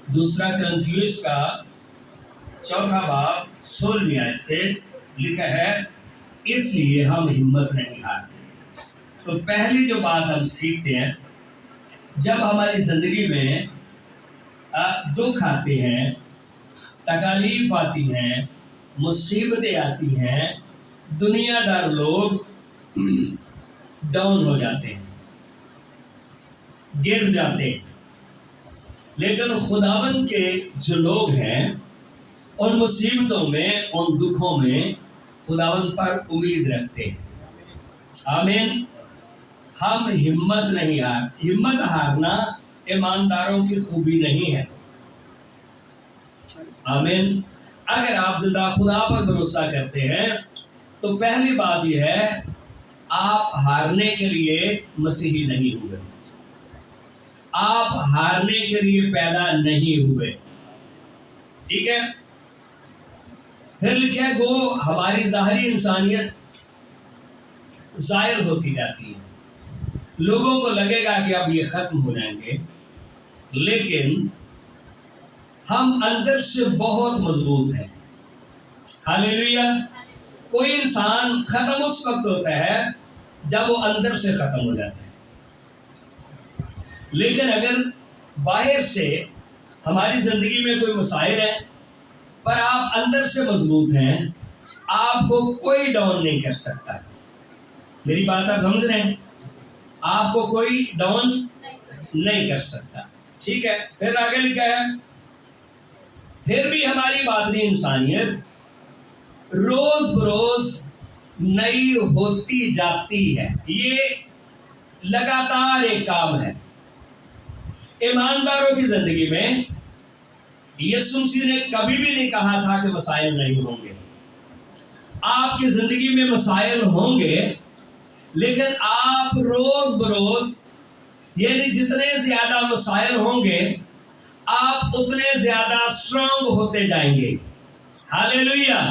دوسرا کرنتھیوس کا 4 باب 16 آیت سے لکھا ہے، اس لیے ہم ہمت نہیں ہارتے۔ تو پہلی جو بات ہم سیکھتے ہیں، جب ہماری زندگی میں دکھ آتے ہیں، تکالیف آتی ہیں، مصیبتیں آتی ہیں، دنیا دار لوگ ڈاؤن ہو جاتے ہیں، گر جاتے ہیں، لیکن خداوند کے جو لوگ ہیں ان مصیبتوں میں، ان دکھوں میں خداوند پر امید رکھتے ہیں۔ آمین۔ ہم ہمت نہیں ہمت ہارنا ایمانداروں کی خوبی نہیں ہے۔ آمین۔ اگر آپ زندہ خدا پر بھروسہ کرتے ہیں تو پہلی بات یہ ہے، آپ ہارنے کے لیے مسیحی نہیں ہوئے، آپ ہارنے کے لیے پیدا نہیں ہوئے، ٹھیک ہے؟ پھر لکھا ہے گو ہماری ظاہری انسانیت ظاہر ہوتی جاتی ہے، لوگوں کو لگے گا کہ اب یہ ختم ہو جائیں گے، لیکن ہم اندر سے بہت مضبوط ہیں۔ ہاللیلویہ۔ کوئی انسان ختم اس وقت ہوتا ہے جب وہ اندر سے ختم ہو جاتا ہے، لیکن اگر باہر سے ہماری زندگی میں کوئی مسائل ہیں پر آپ اندر سے مضبوط ہیں، آپ کو کوئی ڈاؤن نہیں کر سکتا۔ میری بات آپ سمجھ رہے ہیں؟ آپ کو کوئی ڈاؤن نہیں کر سکتا، ٹھیک ہے؟ پھر آگے لکھا ہے، پھر بھی ہماری باطنی انسانیت روز بروز نئی ہوتی جاتی ہے۔ یہ لگاتار ایک کام ہے۔ ایمانداروں کی زندگی میں یسوع مسیح نے کبھی بھی نہیں کہا تھا کہ مسائل نہیں ہوں گے۔ آپ کی زندگی میں مسائل ہوں گے، لیکن آپ روز بروز، یعنی جتنے زیادہ مسائل ہوں گے آپ اتنے زیادہ اسٹرانگ ہوتے جائیں گے۔ ہاللیلویہ۔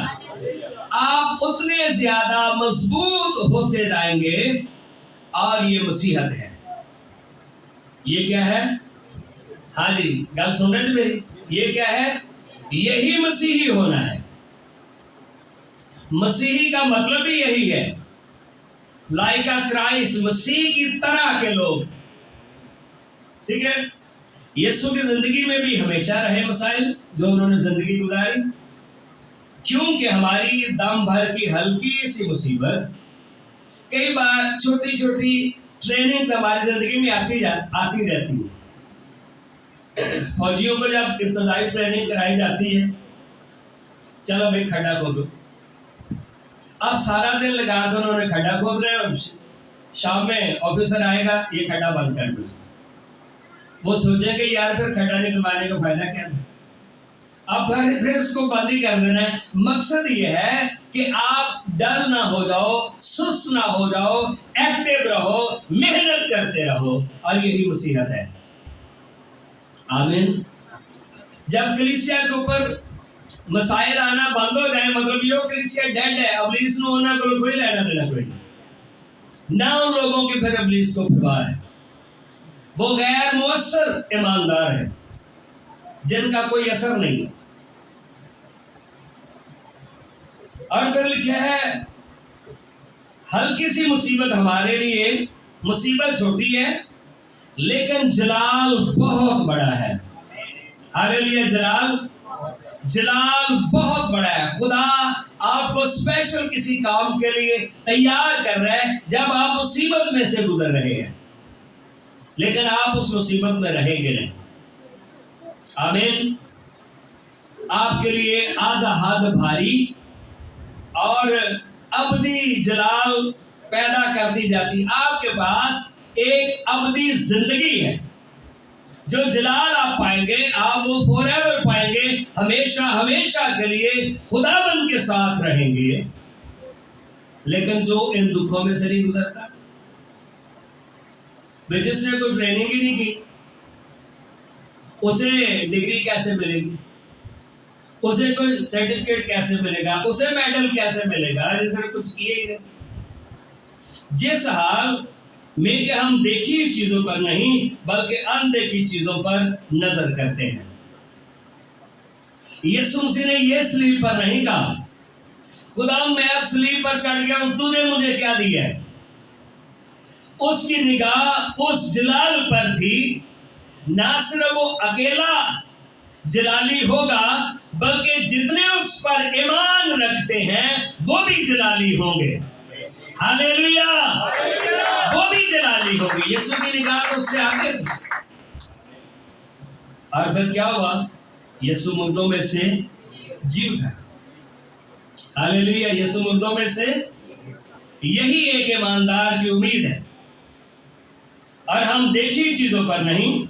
آپ اتنے زیادہ مضبوط ہوتے جائیں گے، اور یہ مسیحت ہے۔ یہ کیا ہے؟ ہاں جی، گل سن رہے تھے میری؟ یہ کیا ہے؟ یہی مسیحی ہونا ہے۔ مسیحی کا مطلب ہی یہی ہے، لائک کرائسٹ، مسیح کی طرح کے لوگ، ٹھیک ہے؟ یسوع کی زندگی میں بھی ہمیشہ رہے مسائل جو انہوں نے زندگی گزاری، کیونکہ ہماری دم بھر کی ہلکی سی مصیبت، کئی بار چھوٹی چھوٹی ٹریننگ ہماری زندگی میں آتی رہتی ہے۔ فوجیوں کو جب ابتدائی ٹریننگ کرائی جاتی ہے، چلو بھائی کھڈا کھودو، اب سارا دن لگا کر انہوں نے کھڈا کھود رہے ہیں، شام میں آفیسر آئے گا، یہ کھڈا بند کر دو۔ وہ سوچیں کہ یار پھر کھڈا نکلوانے کا فائدہ کیا ہے، اب پھر اس کو بند ہی کر دینا ہے۔ مقصد یہ ہے کہ آپ ڈر نہ ہو جاؤ، سست نہ ہو جاؤ، ایکٹیو رہو، محنت کرتے رہو، اور یہی مسیحت ہے۔ آمین۔ جب کلیسیا کے اوپر مسائل آنا بند ہو جائے، مطلب یہ کلیسیا ڈیڈ ہے، ابلیس نہ ہونا کوئی لینا دینا کوئی نہیں، نہ ان لوگوں کی پھر ابلیس کو پرواہ ہے۔ وہ غیر مؤثر ایماندار ہیں جن کا کوئی اثر نہیں ہے۔ اور پھر لکھا ہے، ہلکی سی مصیبت ہمارے لیے مصیبت چھوٹی ہے، لیکن جلال بہت بڑا ہے۔ ہاللیلویہ۔ جلال بہت بڑا ہے۔ خدا آپ کو اسپیشل کسی کام کے لیے تیار کر رہا ہے جب آپ مصیبت میں سے گزر رہے ہیں، لیکن آپ اس مصیبت میں رہیں گے نہیں۔ آمین۔ آپ کے لیے ازا حد بھاری اور ابدی جلال پیدا کر دی جاتی۔ آپ کے پاس ایک ابدی زندگی ہے، جو جلال آپ پائیں گے، آپ وہ فور ایور پائیں گے، ہمیشہ ہمیشہ کے لیے خداوند کے ساتھ رہیں گے۔ لیکن جو ان دکھوں میں سے نہیں گزرتا، جس نے کوئی ٹریننگ ہی نہیں کی، اسے ڈگری کیسے ملے گی، اسے کوئی سرٹیفکیٹ کیسے ملے گا، اسے میڈل کیسے ملے گا، جس نے کچھ کیا ہی نہیں۔ جس حال میں کہ ہم دیکھی چیزوں پر نہیں بلکہ اندیکھی چیزوں پر نظر کرتے ہیں۔ یسوع مسیح نے یہ سلیب پر نہیں کہا خدا میں اب سلیب پر چڑھ گیا ہوں، تو نے مجھے کیا دیا ہے؟ اس کی نگاہ اس جلال پر تھی، نہ صرف وہ اکیلا جلالی ہوگا بلکہ جتنے اس پر ایمان رکھتے ہیں وہ بھی جلالی ہوں گے۔ ہاللیلویا، وہ بھی جلالی ہوگی۔ یسوع کی نگاہ تو اس سے آگے تھی۔ اور پھر کیا ہوا؟ یسوع مردوں میں سے جی اٹھا۔ ہاللیلویا، یسوع مردوں میں سے، یہی ایک ایماندار کی امید ہے۔ اور ہم دیکھی چیزوں پر نہیں،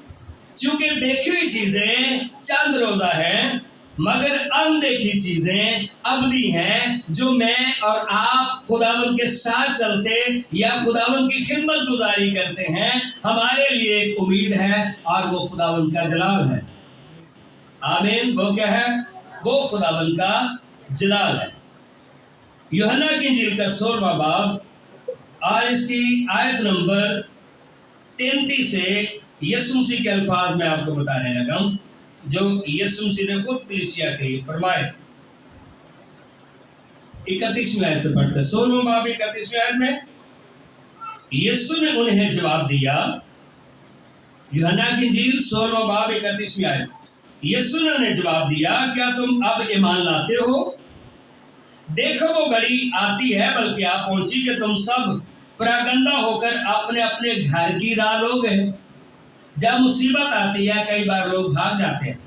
چونکہ دیکھی ہوئی چیزیں چند روزہ ہیں، مگر اندیکھی چیزیں ابدی ہیں، جو میں اور آپ خداوند کے ساتھ چلتے یا خداوند کی خدمت گزاری کرتے ہیں، ہمارے لیے ایک امید ہے، اور وہ خداوند کا جلال ہے۔ آمین۔ وہ کیا ہے؟ وہ خداوند کا جلال ہے۔ یوحنا کی انجیل کا 16واں باب اور اس کی آیت نمبر 33 سے یسوع مسیح کے الفاظ میں آپ کو بتانے لگا ہوں، جو یسوع مسیح نے خود کلیسیا کے لیے فرمائے۔ 31ویں آیت سے پڑھتے ہیں، 16واں باب 31ویں آیت میں یسوع نے انہیں جواب دیا۔ یوحنا کی انجیل 16واں باب 31ویں آیت، یسوع نے انہیں جواب دیا، کیا تم اب ایمان لاتے ہو؟ دیکھو وہ گھڑی آتی ہے، بلکہ آ پہنچی کہ تم سب پراگندہ ہو کر اپنے اپنے گھر کی راہ لوگے۔ جب مصیبت آتی ہے کئی بار لوگ بھاگ جاتے ہیں۔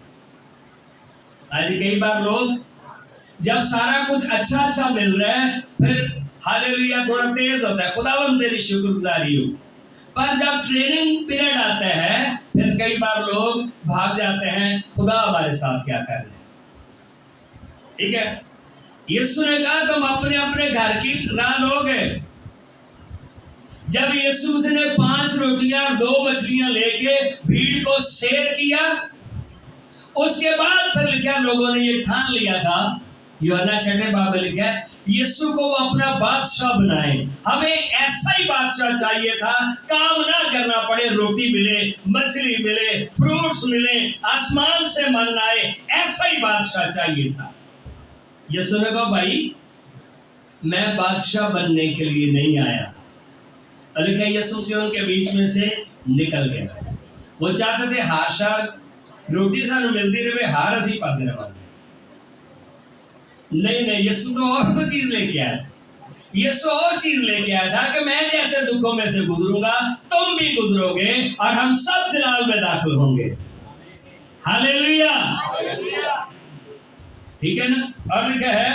آج کئی بار لوگ جب سارا کچھ اچھا مل رہا ہے پھر ہاللیلویا تھوڑا تیز ہوتا ہے، خداوند تیری شکر گزاری ہو، پر جب ٹریننگ پیریڈ آتا ہے پھر کئی بار لوگ بھاگ جاتے ہیں، خدا ہمارے ساتھ کیا کر رہے ہیں۔ ٹھیک ہے، یسوع نے کہا تم اپنے اپنے گھر کی راہ لوگے۔ جب یسوع نے 5 روٹیاں اور 2 مچھلیاں لے کے بھیڑ کو سیر کیا، اس کے بعد پھر لکھا لوگوں نے یہ ٹھان لیا تھا، یوحنا 6 باب میں لکھا ہے یسوع کو وہ اپنا بادشاہ بنائیں۔ ہمیں ایسا ہی بادشاہ چاہیے تھا، کام نہ کرنا پڑے، روٹی ملے، مچھلی ملے، فروٹس ملے، آسمان سے من آئے، ایسا ہی بادشاہ چاہیے تھا۔ یسوع نے کہا بھائی میں بادشاہ بننے کے لیے نہیں آیا۔ لکھا یسوع سے ان کے بیچ میں سے نکل گیا۔ وہ چاہتے تھے ہاشا روٹی سانو ملتی رہے، ہار اسی پاتے رہے۔ نہیں، یسوع تو اور کوئی چیز لے کے آیا۔ یسوع اور چیز لے کے آیا تھا کہ میں جیسے دکھوں میں سے گزروں گا تم بھی گزرو گے اور ہم سب جلال میں داخل ہوں گے۔ ہاللیلویا، ٹھیک ہے نا۔ اور لکھا ہے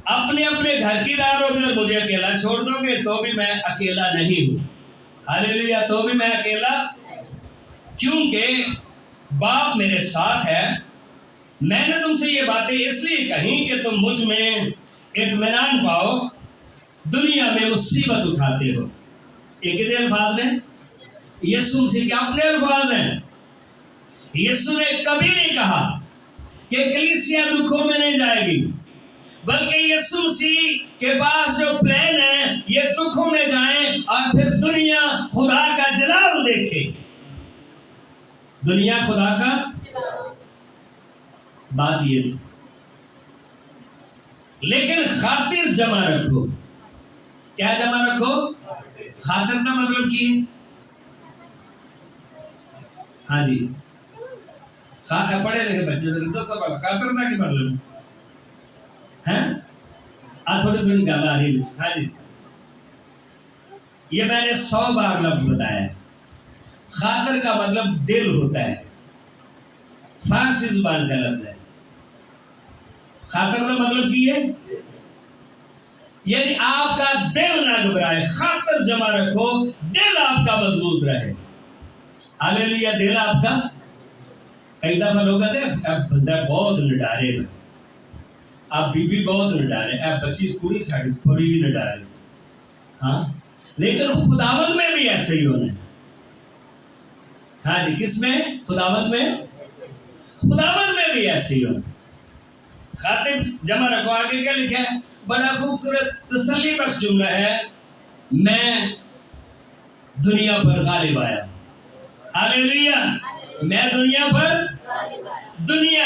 اپنے اپنے گھر کی راہ روکے، مجھے اکیلا چھوڑ دو گے تو بھی میں اکیلا نہیں ہوں۔ ہاللیلویا، تو بھی میں اکیلا، کیونکہ باپ میرے ساتھ ہے۔ میں نے تم سے یہ باتیں اس لیے کہیں کہ تم مجھ میں اطمینان پاؤ، دنیا میں مصیبت اٹھاتے ہو۔ یہ کتنے الفاظ ہیں؟ یسوع مسیح کے اپنے الفاظ ہیں۔ یسوع نے کبھی نہیں کہا کہ کلیسیا دکھوں میں نہیں جائے گی، بلکہ یسوع مسیح کے پاس جو پلان ہے یہ دکھوں میں جائیں اور پھر دنیا خدا کا جلال دیکھے۔ دنیا خدا کا بات یہ تھی، لیکن خاطر جمع رکھو۔ کیا جمع رکھو؟ خاطر کا مطلب کی؟ ہاں جی، پڑھے لکھے بچے تو سب خاطر کا کی مطلب ہے؟ تھوڑی گل آ رہی ہے۔ ہاں جی، یہ میں نے 100 بار لفظ بتایا ہے۔ خاطر کا مطلب دل ہوتا ہے، فارسی زبان کا لفظ ہے۔ خاطر کا مطلب کی ہے، یعنی آپ کا دل نہ گھبرائے، خاطر جمع رکھو، دل آپ کا مضبوط رہے۔ ہاللیلویا، دل آپ کا۔ کئی دفعہ لوگ کہتے ہیں بندہ بہت نڈارے، آپ بی بہت نڈارے، بچی کڑی ساڑی بڑی نڈارے۔ ہاں، لیکن خداوند میں بھی ایسے ہی ہونا ہے۔ ہاں جی، کس میں؟ خداوند میں۔ خداوند میں بھی ایسے ہی ہونا۔ خاطر جمع رکھو۔ آگے کیا لکھا ہے؟ بڑا خوبصورت تسلی بخش جملہ ہے، میں دنیا پر غالب آیا۔ ہاللیلویا، میں دنیا پر، دنیا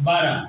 12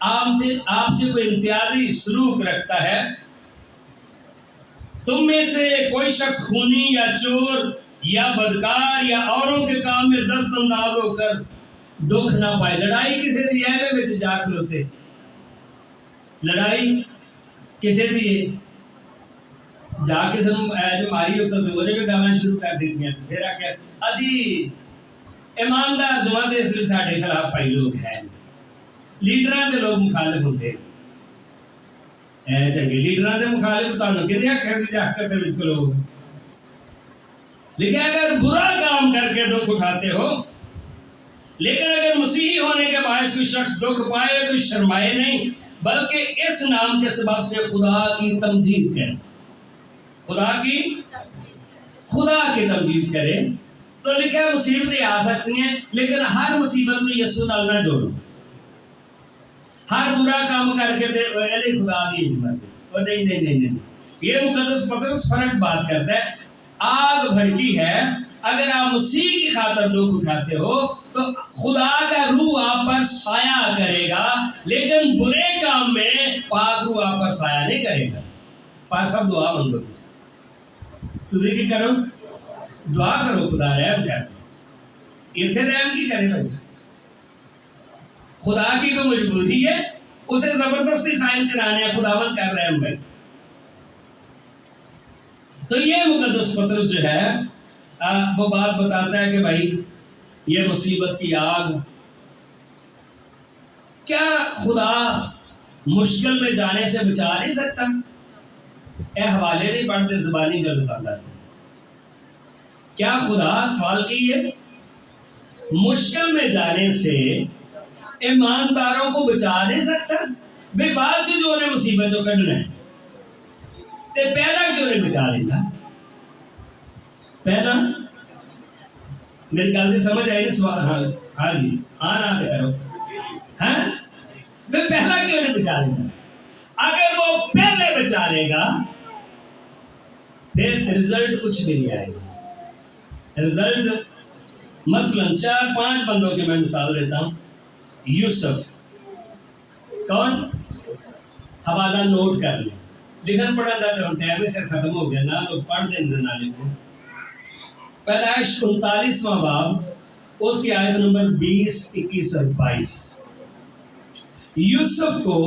آپ سے کوئی امتیازی سلوک رکھتا ہے، تم میں سے کوئی شخص خونی یا چور یا بدکار یا اوروں کے کام میں دست انداز ہو کر دکھ نہ پائے۔ لڑائی کسے دی ہے میں جا کھلوتے، لڑائی کسے دی ہے؟ جا کے جو ماری ہوتا تو انہیں بھی گانا شروع کر دیتی ہیں، پھر آ کے اسی ایماندار دعا دے اس لیے ساڑھے خلاف پائی لوگ ہیں، لیڈران دے لوگ مخالف ہوتے ہیں، چنگے لیڈران دے مخالف تانوں کہ نہیں کیسے جا کرتے ہیں اس کو لوگ، لیکن اگر برا کام کر کے دکھ اٹھاتے ہو، لیکن اگر مسیحی ہونے کے باعث کوئی شخص دکھ پائے تو شرمائے نہیں، بلکہ اس نام کے سبب سے خدا کی تمجید کرے، خدا کی تمجید کرے۔ تو لکھا ہے مصیبتیں آ سکتی ہیں لیکن ہر مصیبت میں یسوع نال نہ جوڑو، ہر برا کام کر کے دے خدا دی حکمت، اور نہیں، یہ مقدس پطرس فرق بات کرتا ہے۔ آگ بھڑکی ہے، اگر آپ مسیح کی خاطر دکھ اٹھاتے ہو تو خدا کا روح آپ پر سایہ کرے گا، لیکن برے کام میں پاک روح آپ پر سایہ نہیں کرے گا۔ پاک سب دعا منگو تسی کی کرو، دعا کرو خدا رحم کر، اتنے رحم کی کرے بھائی، خدا کی کوئی مجبوری ہے اسے زبردستی سائن کرانے ہیں، خداوند کر رحم بھائی۔ تو یہ مقدس پطرس جو ہے وہ بات بتاتا ہے کہ بھائی یہ مصیبت کی آگ، کیا خدا مشکل میں جانے سے بچا نہیں سکتا؟ اے حوالے نہیں پڑھتے زبانی جلد اللہ سے، کیا خدا سوال کیے مشکل میں جانے سے ایمانداروں کو بچا نہیں سکتا؟ بے بات سے جو انہیں مصیبت جو کرنا ہے تے پہلا کیوں نہیں بچا لینا؟ پہلا میری گل نہیں سمجھ آئی سوال؟ ہاں جی، ہاں نہ کرو، ہاں میں پہلا کیوں نہیں بچا لینا؟ اگر وہ پہلے بچا لے گا پھر رزلٹ کچھ بھی نہیں آئے گا۔ رزلٹ مثلا 4-5 بندوں کی میں مثال دیتا ہوں۔ یوسف کون؟ حوالہ نوٹ کر لیں، لکھن پڑھا تھا تو ٹائم ہی ختم ہو گیا، نہ لوگ پڑھ دیں نہ لکھو۔ پیدائش 39واں باب اس کی آیت نمبر 20، 21 اور 22۔ یوسف کو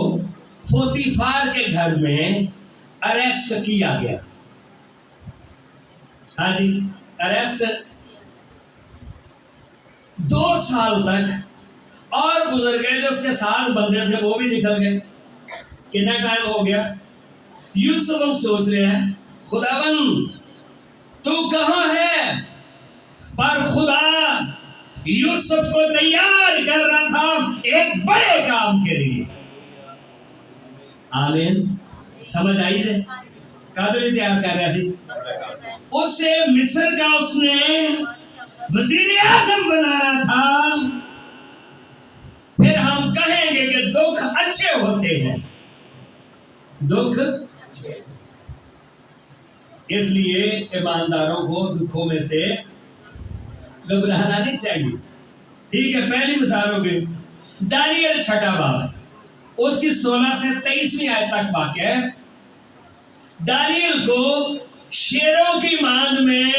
پوتیفار کے گھر میں اریسٹ کیا گیا، ہاں جی اریسٹ 2 سال تک، اور گزر گئے جو اس کے ساتھ بندے تھے وہ بھی نکل گئے، کتنا ٹائم ہو گیا؟ یوسف ہم سوچ رہے ہیں خداوند تو کہاں ہے، پر خدا یوسف کو تیار کر رہا تھا ایک بڑے کام کے لیے۔ آمین، سمجھ آئی ہے؟ قادری تیار کر رہا تھی اسے، مصر کا اس نے وزیر اعظم بنانا تھا۔ پھر ہم کہیں گے کہ دکھ اچھے ہوتے ہیں، دکھ اس لیے ایمانداروں کو دکھوں میں سے گھبرانا نہیں چاہیے، ٹھیک ہے؟ پہلی مثال ہو گئی دانیل 6واں باب اس کی 16 سے 23ویں آیت تک واقع ہے۔ دانیل کو شیروں کی ماند میں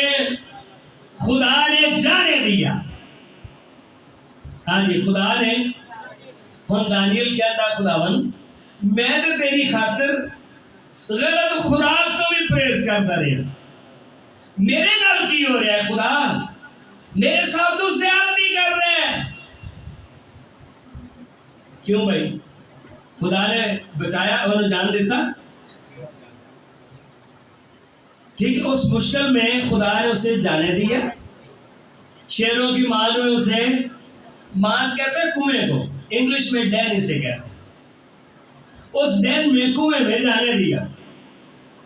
خدا نے جانے دیا، ہاں جی خدا نے، ہم دانیل کیا تھا خداوند میں تو تیری خاطر غلط خوراک کو بھی پریز کرتا رہا، میرے نال کی ہو رہا ہے خدا، میرے ساتھ تو زیادتی کر رہے ہیں، کیوں بھائی؟ خدا نے بچایا اور جان دیتا، ٹھیک ہے؟ اس مشکل میں خدا نے اسے جانے دیا، شیروں کی ماند میں اسے، ماند کہتے ہیں کنویں کو، انگلش میں ڈین اسے کہتے ہیں، اس ڈین میں کنویں میں جانے دیا۔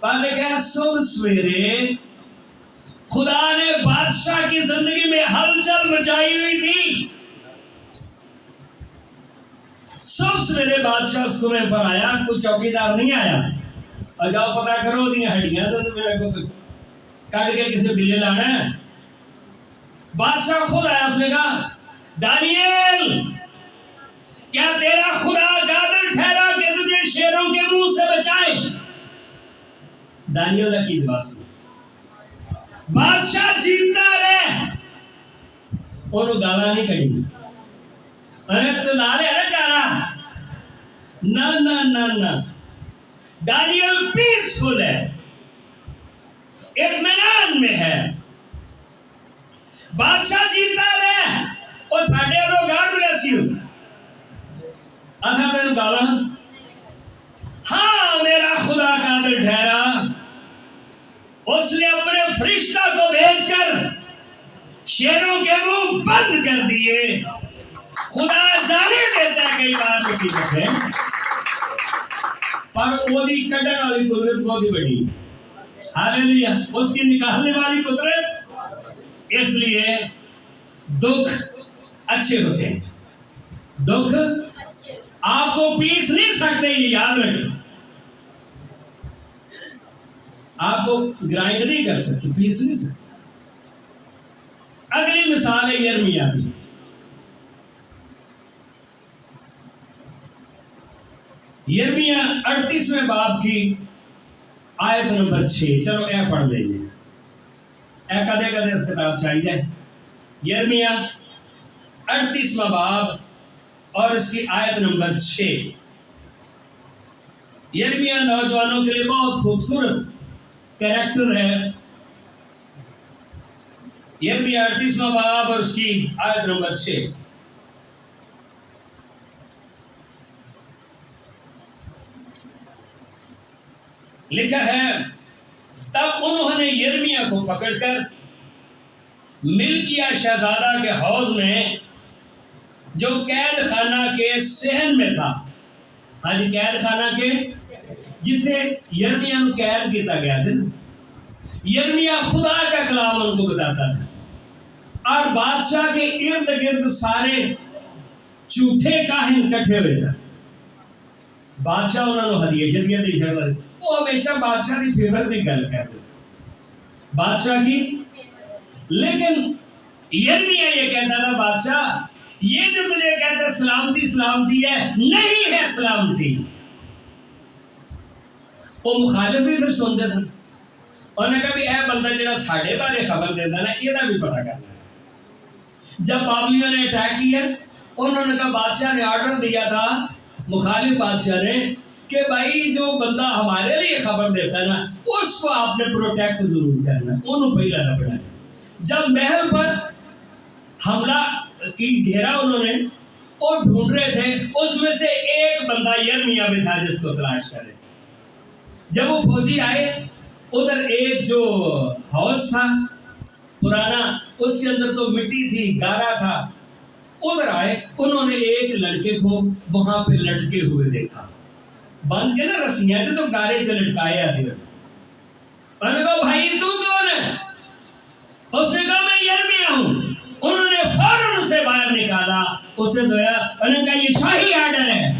پہلے کہا صبح سویرے خدا نے بادشاہ کی زندگی میں ہلچل مچائی ہوئی تھی، صبح سویرے بادشاہ اس کنویں پر آیا، کوئی چوکیدار نہیں آیا، اور جاؤ پتا کرو دیا ہڈیاں تو میرے کو کٹ کے کسی بلے لانا ہے۔ بادشاہ خود آیا، اس نے کہا دانیل کیا تیرا خدا قادر شیروں کے منہ سے بچائے. دانیل کی جواب سنو. بادشاہ جیتتا رہے انہوں گالا نہیں کڑی. ارے تو لالے ارے چارا نہ نہ نہ نہ. دانیل پیسفل ہے, اطمینان میں ہے. بادشاہ جیتا رہے اور ساڑھے لوگ گاڑ بلیسی ہو ایسا میں نے کہا ہاں میرا خدا قادر ٹھہرا. اس نے اپنے فرشتہ کو بھیج کر شیروں کے منہ بند کر دیے. خدا جانے دیتا ہے کئی بار مصیبت ہے پر وہ دی کٹن والی قدرت بہت ہی بڑی. ہاللیلویا. اس کی نکالنے والی قدرت. اس لیے دکھ اچھے ہوتے ہیں. دکھ آپ کو پیس نہیں سکتے, یہ یاد رکھیں. آپ کو گرائنڈ نہیں کر سکتے, پیس نہیں سکتے. اگلی مثال ہے یرمیہ کی. یرمیہ 38ویں باب کی آیت نمبر 6. چلو اے پڑھ لیں گے. اے کدے کدے اس کتاب چاہیے. یرمیہ 38واں باب اور اس کی آیت نمبر 6. یرمیہ نوجوانوں کے لیے بہت خوبصورت کیریکٹر ہے. یرمیہ 38واں باب اور اس کی آیت نمبر 6. لکھا ہے تب انہوں نے یرمیہ کو پکڑ کر ملکیہ شہزادہ کے حوض میں جو قید خانہ کے صحن میں تھا. ہاں جی, قید خانہ کے جتنے یرمیہ کو قید کیتا گیا تھا. یرمیہ خدا کا کلام ان کو بتاتا تھا اور بادشاہ کے ارد گرد سارے جھوٹے کاہن کٹھے ہوئے تھے. بادشاہ انہوں نے ہدیے شدیاں دی شکل. وہ ہمیشہ بادشاہ کی فیور کی گل کرتے تھے, بادشاہ کی. لیکن یرمیہ یہ کہتا تھا بادشاہ یہ جو تجھے کہتا سلامتی سلامتی ہے, نہیں ہے سلامتی. وہ مخالف بھی پھر سنتے تھے. انہوں نے کہا بھی اے بندہ جڑا ساڑھے بارے خبر دیتا نا یہ بھی پتہ کرنا ہے. جب بابلیوں نے اٹیک کیا انہوں نے کہا بادشاہ نے آرڈر دیا تھا, مخالف بادشاہ نے, کہ بھائی جو بندہ ہمارے لیے خبر دیتا ہے نا اس کو آپ نے پروٹیکٹ ضرور کرنا, انہوں پہلا لگنا ہے. جب محل پر حملہ کی گھیرا انہوں نے اور ڈھونڈ رہے تھے, اس میں سے ایک بندہ یرمیہ میں تھا جس کو تلاش کرے. جب وہ فوجی آئے ادھر ایک جو ہاؤس تھا پرانا, اس کے اندر تو مٹی تھی, گارا تھا. ادھر آئے, انہوں نے ایک لڑکے کو وہاں پہ لٹکے ہوئے دیکھا, بند کے نا رسیاں تو گارے سے لٹکائے ایسے. انہوں نے کہا بھائی تو کون ہے؟ اس نے کہا میں یرمیہ ہوں. انہوں نے فوراً اسے باہر نکالا, اسے دھویا. انہوں نے کہا یہ شاہی آرڈر ہے,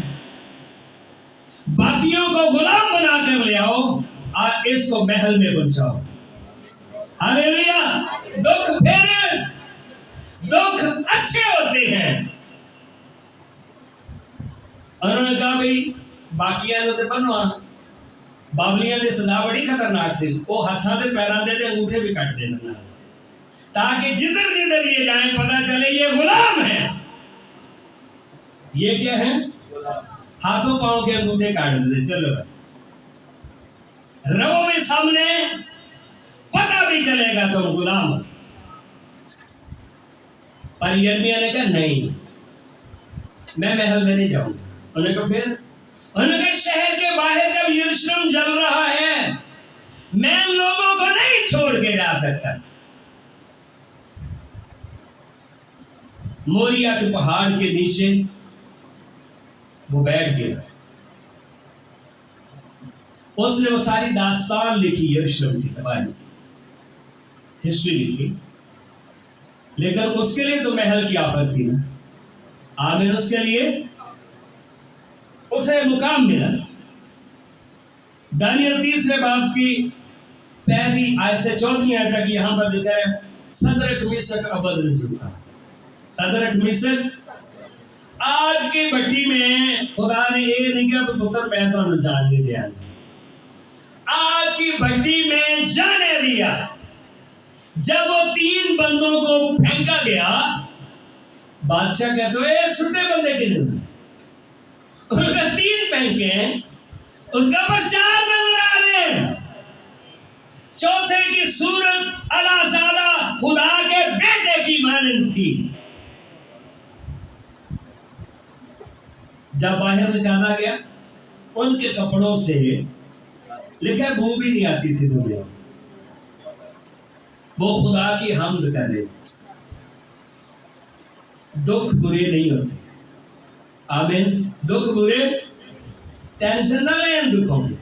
باقیوں کو غلام بنا کر لے آؤ اور اس کو محل میں پہنچاؤ. ہاللیلویا. دکھ پھر دکھ اچھے ہوتے ہیں. انہوں نے کہا بھائی باقیاں تو بنوا. بابلیاں نے سزا بڑی خطرناک سی, وہ ہاتھاں تے پیراں دے انگوٹھے بھی کٹ دینا تاکہ جدھر جدھر یہ جائیں پتہ چلے یہ غلام ہے. یہ کیا ہے؟ ہاتھوں پاؤں کے انگوٹھے کاٹ دیتے. چلو رہو میں سامنے پتہ بھی چلے گا تم غلام. پر یرمیہ نے کہا نہیں, میں محل میں نہیں جاؤں. انہوں نے کہا پھر؟ انہوں نے کہا شہر کے باہر جب یروشلم جل رہا ہے میں ان لوگوں کو نہیں چھوڑ کے جا سکتا. موریا کے پہاڑ کے نیچے وہ بیٹھ گیا. اس نے وہ ساری داستان لکھی یروشلم کی تباہی, ہسٹری لکھی. لیکن اس کے لیے تو محل کی آفت تھی نا. آمین. اس کے لیے اسے مقام ملا. دانیل 30 باب کی پہلی آیت سے 14 آیت تک یہاں پر ذکر ہے صدرک میشک ابدنجو کا. صدرک میشک آگ کی بھٹی میں خدا نے یہ نہیں کہا پتر میں تو جان نہیں دیا، آگ کی بھٹی میں جانے دیا۔ جب وہ 3 بندوں کو پھینکا گیا، بادشاہ کہتے ہیں اے سٹے بندے کنے ہوئے؟ ان کا 3 پھینکے ہیں، اس کا بس 4 نظر آ رہے ہیں۔ چوتھے کی صورت اللہ زادہ خدا کے بیٹے کی مانند تھی۔ جب باہر نکالا گیا، ان کے کپڑوں سے لکھا بو بھی نہیں آتی تھی دنیا، وہ خدا کی حمد کر رہے، دکھ برے نہیں ہوتے۔ آمین۔ دکھ برے، ٹینشن نہ لیں دکھوں میں،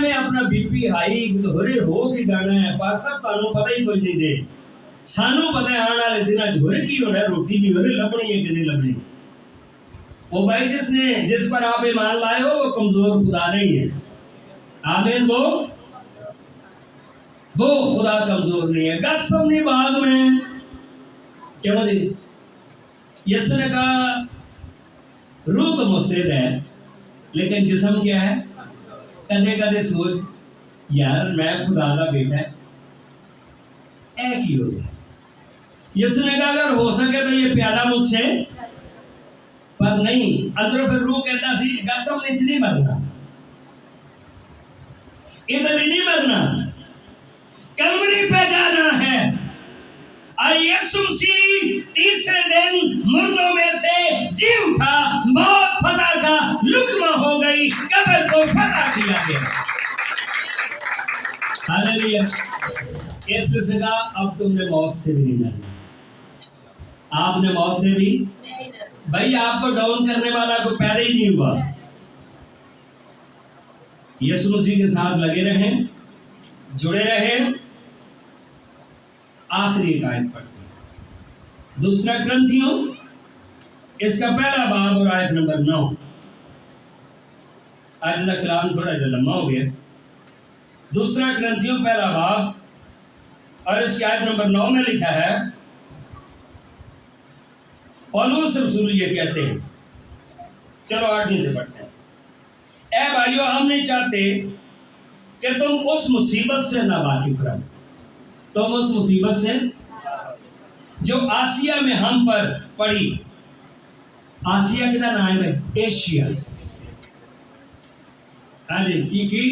میں اپنا بی پی ہائی ہورے ہو کی جانا ہے، پاک صاحب تانوں پتہ ہی کوئی نہیں دے، سانوں پتہ ہے آنے والے دنوں ہورے کی ہو رہا ہے، روٹی بھی ہورے لبنی ہے کہ نہیں لبنی۔ وہ بھائی جس پر آپ ایمان لائے ہو وہ کمزور خدا نہیں ہے۔ آمین۔ وہ خدا کمزور نہیں ہے۔ گت سمنی بعد میں کیوں جی یسوع نے کہا روح تو مستعد ہے لیکن جسم کیا ہے؟ کدے کدے سوچ یار میں خدا کا بیٹا ہے، اے کی ہو گیا۔ یسوع نے کہا اگر ہو سکے تو یہ پیارا مجھ سے، پر نہیں، اندروں پھر روح کہتا سی گت سمنی سے نہیں مرنا، ادھر ہی نہیں مرنا، کلوری پہ جانا ہے۔ یسوع مسیح تیسرے دن مردوں میں سے جی اٹھا، موت فتح کا لقمہ ہو گئی، قبر کو فتح کیا گیا۔ ہاللیلویا۔ اس نے کہا اب تم نے موت سے بھی نہیں ڈرنا، آپ نے موت سے بھی، بھائی آپ کو ڈاؤن کرنے والا کوئی پیدا ہی نہیں ہوا۔ یسوع مسیح کے ساتھ لگے رہیں، جڑے رہیں۔ آخری ایک آیت پڑھتے ہیں، 2 کرنتھیوں اس کا پہلا باب اور آیت نمبر 9۔ آج کا کلام تھوڑا جا لمبا ہو گیا۔ 2 کرنتھیوں پہلا باب اور اس کی آیت نمبر 9 میں لکھا ہے، پولس رسول یہ کہتے ہیں، چلو 8ویں سے پڑھتے ہیں۔ اے بھائیو ہم نہیں چاہتے کہ تم اس مصیبت سے نہ واقف رہو، تم اس مصیبت سے جو آسیہ میں ہم پر پڑی۔ آسیہ کتنا نام ہے؟ ایشیا۔ ہاں جی کی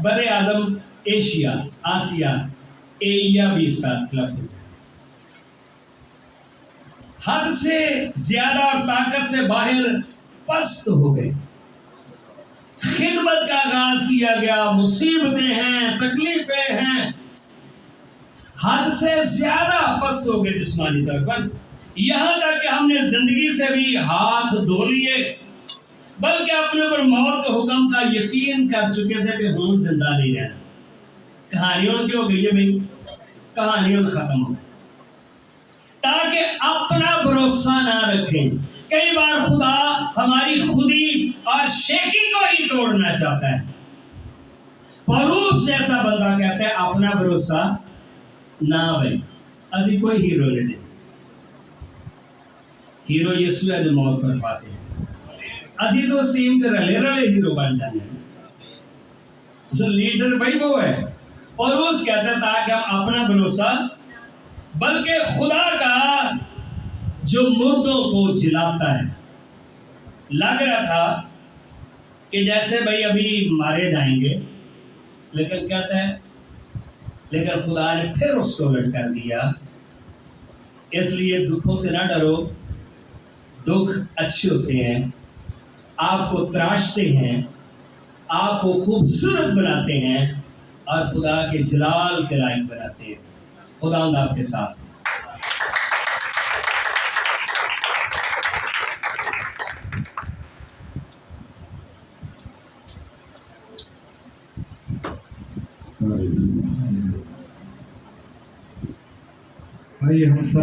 بر اعظم ایشیا، آسیہ، اییا بھی اس کا لفظ ہے۔ حد سے زیادہ اور طاقت سے باہر پست ہو گئے، خدمت کا آغاز کیا گیا، مصیبتیں ہیں، تکلیفیں ہیں، حد سے زیادہ پست ہو گئے جسمانی طور پر، یہاں تک کہ ہم نے زندگی سے بھی ہاتھ دھو لیے، بلکہ اپنے پر موت کے حکم کا یقین کر چکے تھے کہ ہم زندہ نہیں رہنا۔ کہانیوں کی ہو گئی ہے بھائی، کہانیوں ختم ہو گئی، تاکہ اپنا بھروسہ نہ رکھیں۔ کئی بار خدا ہماری خودی اور شیخی کو ہی توڑنا چاہتا ہے۔ پولس جیسا بندہ کہتا ہے اپنا بھروسہ نہ بھائی، اسی کوئی ہیرو نہیں دے، ہیرو یسوع ہے جو موت پر پاتے ہیں، اسی تو اس ٹیم کے رلے ہیرو بن جانے ہیں، جو لیڈر بھائی وہ ہے۔ پولس کہتا تھا کہ ہم اپنا بھروسہ بلکہ خدا کا جو مردوں کو جلاتا ہے۔ لگ رہا تھا کہ جیسے بھائی ابھی مارے جائیں گے، لیکن کہتا ہے لیکن خدا نے پھر اس کو الٹ کر دیا۔ اس لیے دکھوں سے نہ ڈرو، دکھ اچھے ہوتے ہیں، آپ کو تراشتے ہیں، آپ کو خوبصورت بناتے ہیں اور خدا کے جلال کے لائق بناتے ہیں۔ خدا آپ کے ساتھ۔ آئیے ہم سب